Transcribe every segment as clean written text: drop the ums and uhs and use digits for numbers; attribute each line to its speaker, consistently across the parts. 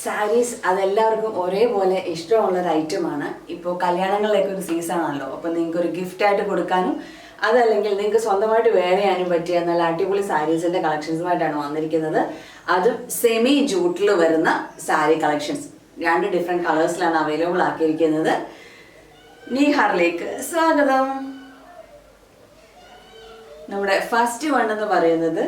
Speaker 1: സാരീസ് അതെല്ലാവർക്കും ഒരേപോലെ ഇഷ്ടമുള്ളൊരു ഐറ്റമാണ്. ഇപ്പോൾ കല്യാണങ്ങളിലേക്ക് ഒരു സീസണാണല്ലോ, അപ്പോൾ നിങ്ങൾക്ക് ഒരു ഗിഫ്റ്റായിട്ട് കൊടുക്കാനും അതല്ലെങ്കിൽ നിങ്ങൾക്ക് സ്വന്തമായിട്ട് വെയർ ചെയ്യാനും പറ്റിയ നല്ല അടിപൊളി സാരീസിൻ്റെ കളക്ഷൻസുമായിട്ടാണ് വന്നിരിക്കുന്നത്. അതും സെമി ജൂട്ടിൽ വരുന്ന സാരി കളക്ഷൻസ് 2 ഡിഫറെൻറ്റ് കളേഴ്സിലാണ് അവൈലബിൾ ആക്കിയിരിക്കുന്നത്. നീഹാറിലേക്ക് സ്വാഗതം. നമ്മുടെ ഫസ്റ്റ് വൺ എന്ന് പറയുന്നത്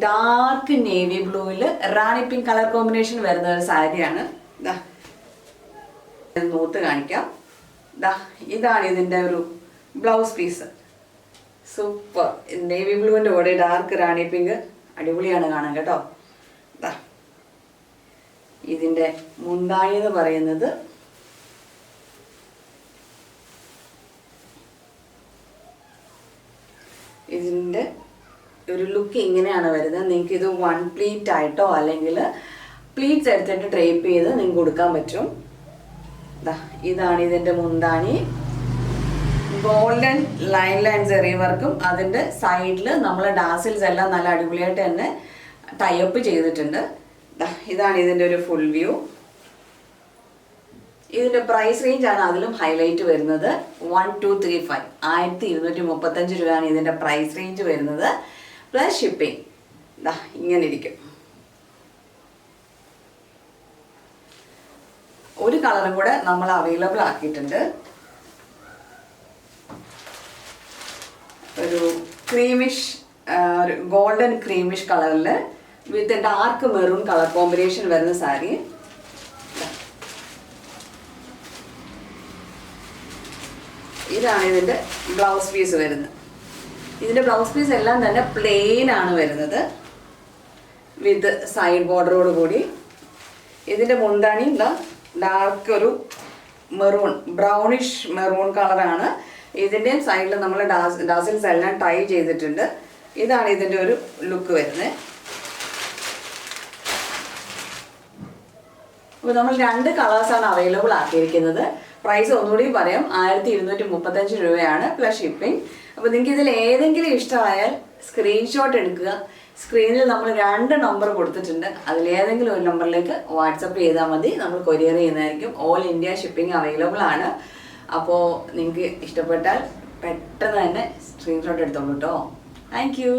Speaker 1: ഡാർക്ക് നേവി ബ്ലൂവിൽ റാണി പിങ്ക് കളർ കോമ്പിനേഷൻ വരുന്ന ഒരു സാരിയാണ്. നോട്ട് കാണിക്കാം. ഇതാണ് ഇതിൻ്റെ ഒരു ബ്ലൗസ് പീസ്. സൂപ്പർ. നേവി ബ്ലൂവിൻ്റെ കൂടെ ഡാർക്ക് റാണി പിങ്ക് അടിപൊളിയാണ് കാണാൻ കേട്ടോ. ഇതിൻ്റെ മുന്താണി എന്ന് പറയുന്നത് ഇതിൻ്റെ ഒരു ലുക്ക് ഇങ്ങനെയാണ് വരുന്നത്. നിങ്ങൾക്ക് ഇത് 1 പ്ലീറ്റ് ആയിട്ടോ അല്ലെങ്കിൽ പ്ലീറ്റ്സ് എടുത്തിട്ട് ഡ്രേപ്പ് ചെയ്ത് നിങ്ങൾക്ക് കൊടുക്കാൻ പറ്റും. ഇതാണ് ഇതിൻ്റെ മുന്താണി. ഗോൾഡൻ ലൈൻ ചെറിയ വർക്കും അതിൻ്റെ സൈഡിൽ നമ്മൾ ഡാസിൽസ് എല്ലാം നല്ല അടിപൊളിയായിട്ട് തന്നെ ടൈപ്പ് ചെയ്തിട്ടുണ്ട്. ഇതാണ് ഇതിൻ്റെ ഒരു ഫുൾ വ്യൂ. ഇതിൻ്റെ പ്രൈസ് റേഞ്ചാണ് അതിലും ഹൈലൈറ്റ് വരുന്നത്. 1235 1235 രൂപയാണ് ഇതിൻ്റെ പ്രൈസ് റേഞ്ച് വരുന്നത്. Plus shipping. ഇങ്ങനെ ഇരിക്കും. ഒരു കളറും കൂടെ നമ്മൾ അവൈലബിൾ ആക്കിയിട്ടുണ്ട്. ഒരു ക്രീമിഷ്, ഒരു ഗോൾഡൻ ക്രീമിഷ് കളറിൽ വിത്ത് ഡാർക്ക് മെറൂൺ കളർ കോമ്പിനേഷൻ വരുന്ന സാരി. ഇതാണ് ഇതിൻ്റെ ബ്ലൗസ് പീസ് വരുന്നത്. ഇതിൻ്റെ ബ്ലൗസ് പീസ് എല്ലാം തന്നെ പ്ലെയിൻ ആണ് വരുന്നത് വിത്ത് സൈഡ് ബോർഡറോട് കൂടി. ഇതിൻ്റെ മുന്താണി ഡാർക്ക് ഒരു മെറൂൺ, ബ്രൗണിഷ് മെറൂൺ കളറാണ്. ഇതിൻ്റെയും സൈഡിൽ നമ്മൾ ഡാസിൽസ് എല്ലാം ടൈ ചെയ്തിട്ടുണ്ട്. ഇതാണ് ഇതിൻ്റെ ഒരു ലുക്ക് വരുന്നത്. അപ്പോൾ നമ്മൾ 2 കളേഴ്സാണ് അവൈലബിൾ ആക്കിയിരിക്കുന്നത്. പ്രൈസ് ഒന്നുകൂടി പറയാം, 1235 രൂപയാണ് പ്ലസ് ഷിപ്പിംഗ്. അപ്പോൾ നിങ്ങൾക്ക് ഇതിൽ ഏതെങ്കിലും ഇഷ്ടമായാൽ സ്ക്രീൻഷോട്ട് എടുക്കുക. സ്ക്രീനിൽ നമ്മൾ 2 നമ്പർ കൊടുത്തിട്ടുണ്ട്. അതിലേതെങ്കിലും ഒരു നമ്പറിലേക്ക് വാട്സപ്പ് ചെയ്താൽ മതി, നമ്മൾ കൊറിയർ ചെയ്യുന്നതായിരിക്കും. ഓൾ ഇന്ത്യ ഷിപ്പിംഗ് അവൈലബിൾ ആണ്. അപ്പോൾ നിങ്ങൾക്ക് ഇഷ്ടപ്പെട്ടാൽ പെട്ടെന്ന് തന്നെ സ്ക്രീൻഷോട്ട് എടുത്തോളൂ കേട്ടോ. Thank you.